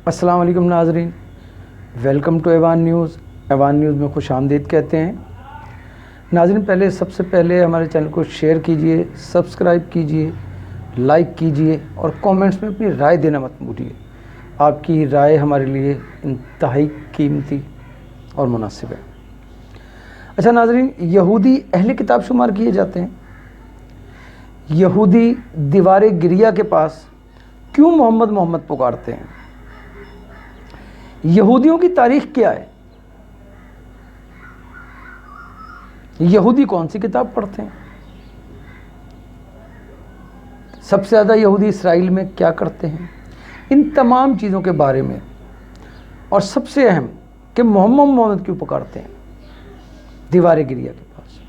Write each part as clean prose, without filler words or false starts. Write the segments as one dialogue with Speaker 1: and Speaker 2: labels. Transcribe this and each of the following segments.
Speaker 1: السلام علیکم ناظرین، ویلکم ٹو ایوان نیوز۔ ایوان نیوز میں خوش آمدید کہتے ہیں۔ ناظرین، سب سے پہلے ہمارے چینل کو شیئر کیجئے، سبسکرائب کیجئے، لائک کیجئے اور کومنٹس میں اپنی رائے دینا مت بھولیے۔ آپ کی رائے ہمارے لیے انتہائی قیمتی اور مناسب ہے۔ اچھا ناظرین، یہودی اہل کتاب شمار کیے جاتے ہیں۔ یہودی دیوار گریا کے پاس کیوں محمد محمد پکارتے ہیں؟ یہودیوں کی تاریخ کیا ہے؟ یہودی کون سی کتاب پڑھتے ہیں؟ سب سے زیادہ یہودی اسرائیل میں کیا کرتے ہیں؟ ان تمام چیزوں کے بارے میں، اور سب سے اہم کہ محمد محمد کیوں پکارتے ہیں دیوار گریا کے پاس،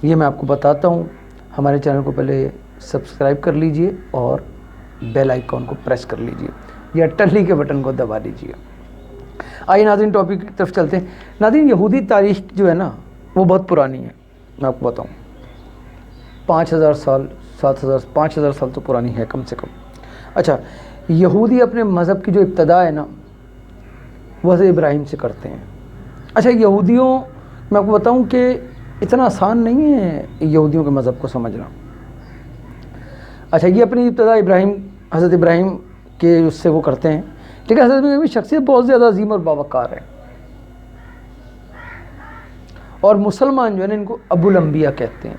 Speaker 1: یہ میں آپ کو بتاتا ہوں۔ ہمارے چینل کو پہلے سبسکرائب کر لیجئے اور بیل آئیکن کو پریس کر لیجئے یا ٹلی کے بٹن کو دبا دیجئے۔ آئیے ناظرین، ٹاپک کی طرف چلتے ہیں۔ ناظرین، یہودی تاریخ جو ہے نا وہ بہت پرانی ہے۔ میں آپ کو بتاؤں 5000 سال 5000 سال تو پرانی ہے کم سے کم۔ اچھا، یہودی اپنے مذہب کی جو ابتدا ہے نا وہ حضرت ابراہیم سے کرتے ہیں۔ اچھا، یہودیوں میں آپ کو بتاؤں کہ اتنا آسان نہیں ہے یہودیوں کے مذہب کو سمجھنا۔ اچھا، یہ اپنی ابتدا حضرت ابراہیم کے اس سے وہ کرتے ہیں، لیکن حضرت ابراہیم کی شخصیت بہت زیادہ عظیم اور باوقار ہے، اور مسلمان جو ہے نا ان کو ابو الانبیاء کہتے ہیں۔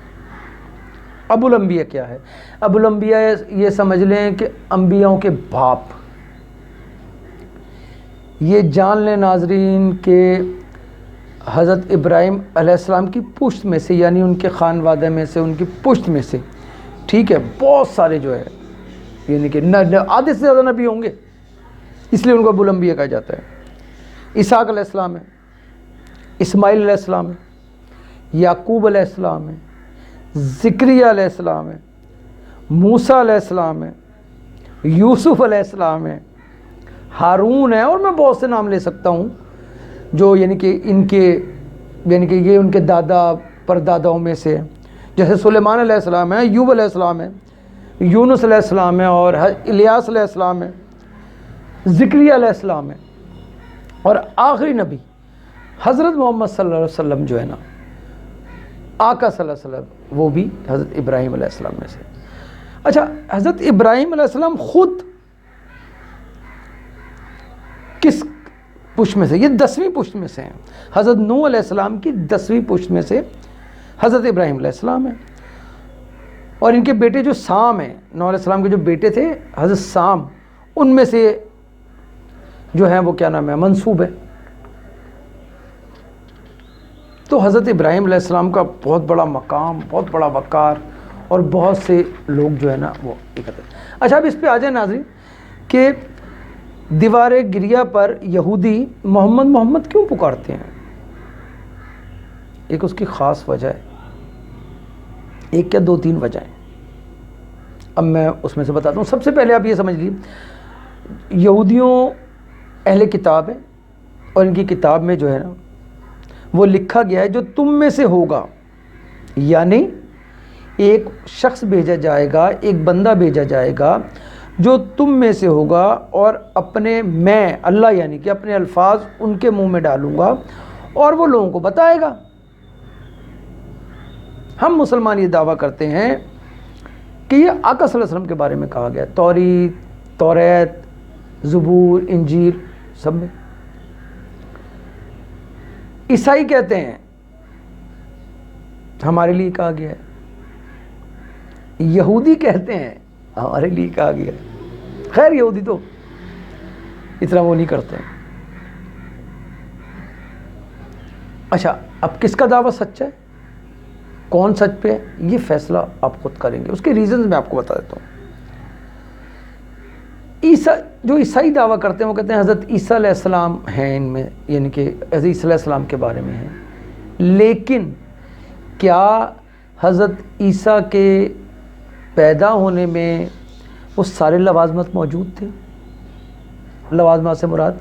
Speaker 1: ابو الانبیاء کیا ہے؟ ابو الانبیاء یہ سمجھ لیں کہ انبیاؤں کے باپ۔ یہ جان لیں ناظرین کہ حضرت ابراہیم علیہ السلام کی پشت میں سے، یعنی ان کے خانوادہ میں سے، ان کی پشت میں سے، ٹھیک ہے، بہت سارے جو ہے یعنی کہ آدھے سے زیادہ نبی ہوں گے، اس لیے ان کو ابو الانبیاء کہا جاتا ہے۔ اسحاق علیہ السلام ہے، اسماعیل علیہ السلام ہے، یعقوب علیہ السلام ہے، زکریا علیہ السلام ہے، موسیٰ علیہ السلام ہے، یوسف علیہ السلام ہے، ہارون ہے، اور میں بہت سے نام لے سکتا ہوں جو یعنی کہ یہ ان کے دادا پرداداؤں میں سے، جیسے سلیمان علیہ السلام ہے، ایوب علیہ السلام ہے، یونس علیہ السلام ہے، اور الیاس علیہ السلام ہے، زکریا علیہ السلام ہے، اور آخری نبی حضرت محمد صلی اللہ علیہ وسلم جو ہے نا، آقا صلی اللہ علیہ وسلم، وہ بھی حضرت ابراہیم علیہ السلام میں سے۔ اچھا، حضرت ابراہیم علیہ السلام خود کس پشت میں سے؟ یہ 10ویں پشت میں سے ہیں۔ حضرت نوح علیہ السلام کی 10ویں پشت میں سے حضرت ابراہیم علیہ السلام ہے، اور ان کے بیٹے جو سام ہیں، نوح علیہ السلام کے جو بیٹے تھے حضرت سام، ان میں سے جو ہے وہ کیا نام ہے، منسوب ہے۔ تو حضرت ابراہیم علیہ السلام کا بہت بڑا مقام، بہت بڑا وقار، اور بہت سے لوگ جو ہے نا وہ اکٹھے۔ اچھا، اب اس پہ آ جائیں ناظرین کہ دیوار گریا پر یہودی محمد محمد کیوں پکارتے ہیں؟ ایک اس کی خاص وجہ ہے، ایک کیا 2-3 وجہیں۔ اب میں اس میں سے بتاتا ہوں۔ سب سے پہلے آپ یہ سمجھ لیجیے، یہودیوں اہل کتاب ہیں، اور ان کی کتاب میں جو ہے نا وہ لکھا گیا ہے جو تم میں سے ہوگا، یعنی ایک شخص بھیجا جائے گا، ایک بندہ بھیجا جائے گا جو تم میں سے ہوگا، اور میں اللہ یعنی کہ اپنے الفاظ ان کے منہ میں ڈالوں گا اور وہ لوگوں کو بتائے گا۔ ہم مسلمان یہ دعویٰ کرتے ہیں کہ یہ آقا صلی اللہ علیہ وسلم کے بارے میں کہا گیا، توریت، زبور، انجیل سب میں۔ عیسائی کہتے ہیں ہمارے لیے کہا گیا ہے، یہودی کہتے ہیں ہمارے لیے کہا گیا ہے۔ خیر، یہودی تو اتنا وہ نہیں کرتے ہیں۔ اچھا، اب کس کا دعویٰ سچا ہے، کون سچ پہ ہے، یہ فیصلہ آپ خود کریں گے۔ اس کے ریزنز میں آپ کو بتا دیتا ہوں۔ جو عیسائی دعویٰ کرتے ہیں وہ کہتے ہیں حضرت عیسیٰ علیہ السلام ہیں ان میں، یعنی کہ حضرت عیسیٰ علیہ السلام کے بارے میں ہیں، لیکن کیا حضرت عیسیٰ کے پیدا ہونے میں وہ سارے لوازمات موجود تھے؟ لوازمات سے مراد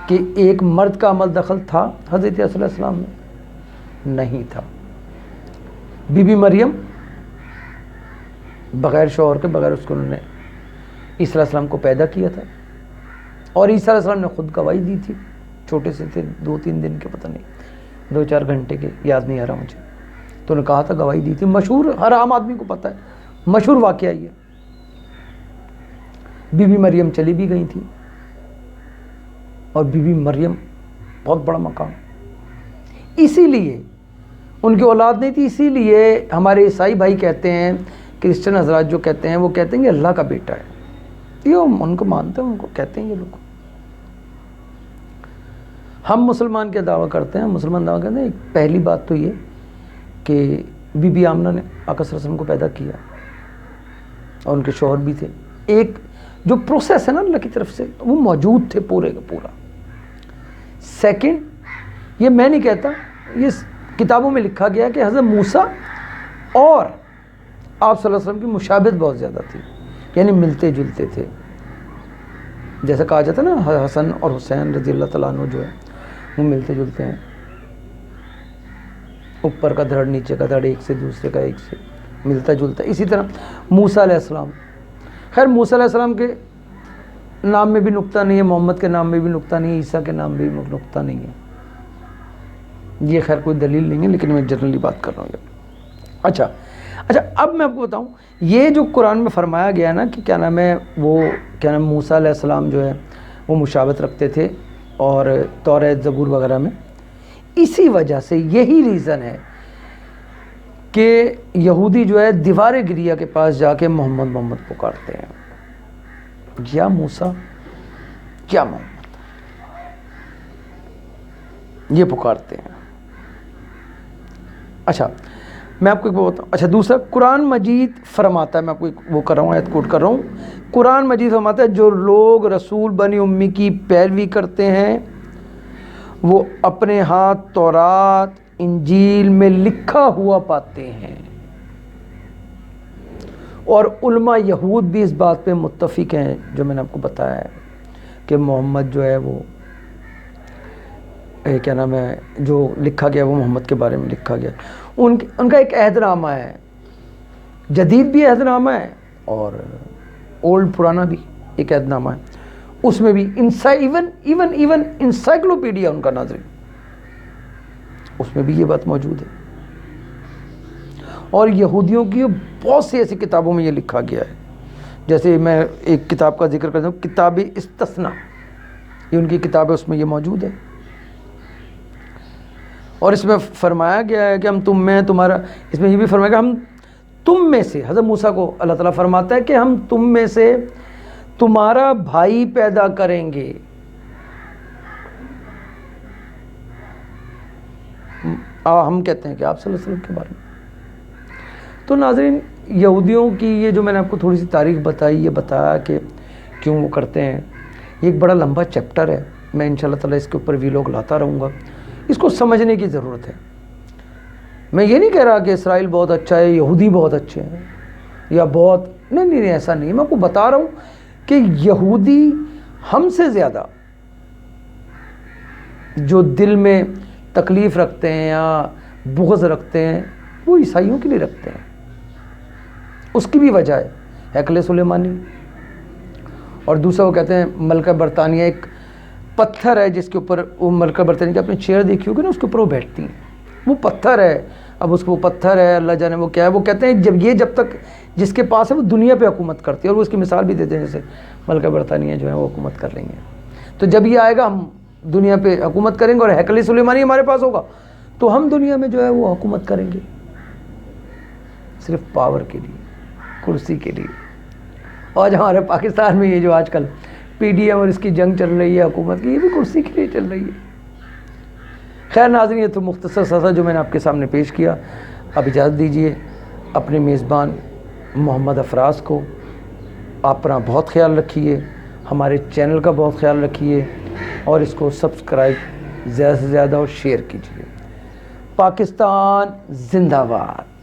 Speaker 1: کہ ایک مرد کا عمل دخل تھا حضرت عیسیٰ علیہ السلام میں؟ نہیں تھا۔ بی بی مریم بغیر شوہر کے، بغیر اس کو انہوں نے عیسیٰ علیہ السلام کو پیدا کیا تھا، اور عیسیٰ علیہ السلام نے خود گواہی دی تھی، چھوٹے سے تھے 2-3 دن کے، پتہ نہیں 2-4 گھنٹے کے، یاد نہیں آ رہا مجھے، تو انہوں نے کہا تھا، گواہی دی تھی، مشہور، ہر عام آدمی کو پتہ ہے، مشہور واقعہ یہ۔ بی بی مریم چلی بھی گئی تھی، اور بی بی مریم بہت بڑا مقام، اسی لیے ان کی اولاد نہیں تھی، اسی لیے ہمارے عیسائی بھائی کہتے ہیں، کرسچن حضرات جو کہتے ہیں، وہ کہتے ہیں کہ اللہ کا بیٹا ہے، یہ ان کو مانتے ہیں، ان کو کہتے ہیں یہ لوگ۔ ہم مسلمان کیا دعویٰ کرتے ہیں؟ مسلمان دعویٰ کرتے ہیں پہلی بات تو یہ کہ بی بی آمنہ نے آقا صلی اللہ علیہ وسلم کو پیدا کیا، اور ان کے شوہر بھی تھے، ایک جو پروسیس ہے نا اللہ کی طرف سے، وہ موجود تھے پورے کا پورا۔ سیکنڈ، یہ میں نہیں کہتا، یہ کتابوں میں لکھا گیا کہ حضرت موسیٰ اور آپ صلی اللہ علیہ وسلم کی مشابہت بہت زیادہ تھی، یعنی ملتے جلتے تھے، جیسا کہا جاتا ہے نا حسن اور حسین رضی اللہ تعالیٰ عنہ جو ہے وہ ملتے جلتے ہیں، اوپر کا دھڑ نیچے کا دھڑ ایک سے دوسرے کا ایک سے ملتا جلتا ہے۔ اسی طرح موسیٰ علیہ السلام، خیر موسیٰ علیہ السلام کے نام میں بھی نقطہ نہیں ہے، محمد کے نام میں بھی نقطہ نہیں ہے، عیسیٰ کے نام میں بھی نقطہ نہیں ہے، یہ خیر کوئی دلیل نہیں ہے، لیکن میں جنرلی بات کر رہا ہوں۔ اچھا اب میں آپ کو بتاؤں، یہ جو قرآن میں فرمایا گیا نا کہ کیا نام ہے، وہ کیا نام، موسیٰ علیہ السلام جو ہے وہ مشابہت رکھتے تھے اور توریت زبور وغیرہ میں، اسی وجہ سے یہی ریزن ہے کہ یہودی جو ہے دیوار گریہ کے پاس جا کے محمد محمد پکارتے ہیں، یا موسیٰ یا محمد، یہ پکارتے ہیں۔ اچھا میں آپ کو ایک بات بتاؤں، اچھا دوسرا، قرآن مجید فرماتا ہے، میں آپ کو ایک وہ کر رہا ہوں، آیت کوٹ کر رہا ہوں، قرآن مجید فرماتا ہے جو لوگ رسول بنی امی کی پیروی کرتے ہیں وہ اپنے ہاتھ تورات انجیل میں لکھا ہوا پاتے ہیں، اور علماء یہود بھی اس بات پہ متفق ہیں جو میں نے آپ کو بتایا ہے کہ محمد جو ہے وہ کیا نام ہے، جو لکھا گیا وہ محمد کے بارے میں لکھا گیا، ان کا ایک عہد نامہ ہے، جدید بھی عہد نامہ ہے اور اولڈ پرانا بھی ایک عہد نامہ ہے، اس میں بھی ایون انسائکلوپیڈیا ان کا ناظرین، اس میں بھی یہ بات موجود ہے، اور یہودیوں کی بہت سی ایسی کتابوں میں یہ لکھا گیا ہے، جیسے میں ایک کتاب کا ذکر کرتا ہوں، کتاب استثنا، یہ ان کی کتاب ہے، اس میں یہ موجود ہے، اور اس میں فرمایا گیا ہے کہ ہم تم میں تمہارا، اس میں یہ بھی فرمایا کہ ہم تم میں سے، حضرت موسیٰ کو اللہ تعالیٰ فرماتا ہے کہ ہم تم میں سے تمہارا بھائی پیدا کریں گے، ہم کہتے ہیں کہ آپ صلی اللہ علیہ وسلم کے بارے میں۔ تو ناظرین، یہودیوں کی یہ جو میں نے آپ کو تھوڑی سی تاریخ بتائی، یہ بتایا کہ کیوں وہ کرتے ہیں، یہ ایک بڑا لمبا چیپٹر ہے، میں انشاءاللہ تعالیٰ اس کے اوپر ویلوگ لاتا رہوں گا، اس کو سمجھنے کی ضرورت ہے۔ میں یہ نہیں کہہ رہا کہ اسرائیل بہت اچھا ہے، یہودی بہت اچھے ہیں، یا بہت نہیں ایسا نہیں، میں آپ کو بتا رہا ہوں کہ یہودی ہم سے زیادہ جو دل میں تکلیف رکھتے ہیں یا بغض رکھتے ہیں وہ عیسائیوں کے لیے رکھتے ہیں، اس کی بھی وجہ ہے ہیکل سلیمانی، اور دوسرا وہ کہتے ہیں ملکہ برطانیہ، ایک پتھر ہے جس کے اوپر وہ ملکہ برطانیہ کی اپنی چیئر دیکھی ہوگی نا، اس کے اوپر وہ بیٹھتی ہیں، وہ پتھر ہے، اب اس کو وہ پتھر ہے، اللہ جانے وہ کیا ہے، وہ کہتے ہیں جب تک جس کے پاس ہے وہ دنیا پہ حکومت کرتی ہے، اور وہ اس کی مثال بھی دیتے ہیں جیسے ملکہ برطانیہ جو ہے وہ حکومت کر رہی ہیں، تو جب یہ آئے گا ہم دنیا پہ حکومت کریں گے، اور ہیکل سلیمانی ہمارے پاس ہوگا تو ہم دنیا میں جو ہے وہ حکومت کریں گے، صرف پاور کے لیے، کرسی کے لیے۔ اور ہمارے پاکستان میں یہ جو آج کل پی ڈی ایم اور اس کی جنگ چل رہی ہے حکومت کی، یہ بھی کرسی کے لیے چل رہی ہے۔ خیر ناظرین، یہ تو مختصر سا تھا جو میں نے آپ کے سامنے پیش کیا، اب اجازت دیجیے اپنے میزبان محمد افراز کو، آپ اپنا بہت خیال رکھیے، ہمارے چینل کا بہت خیال رکھیے، اور اس کو سبسکرائب زیادہ سے زیادہ اور شیئر کیجیے۔ پاکستان زندہ باد۔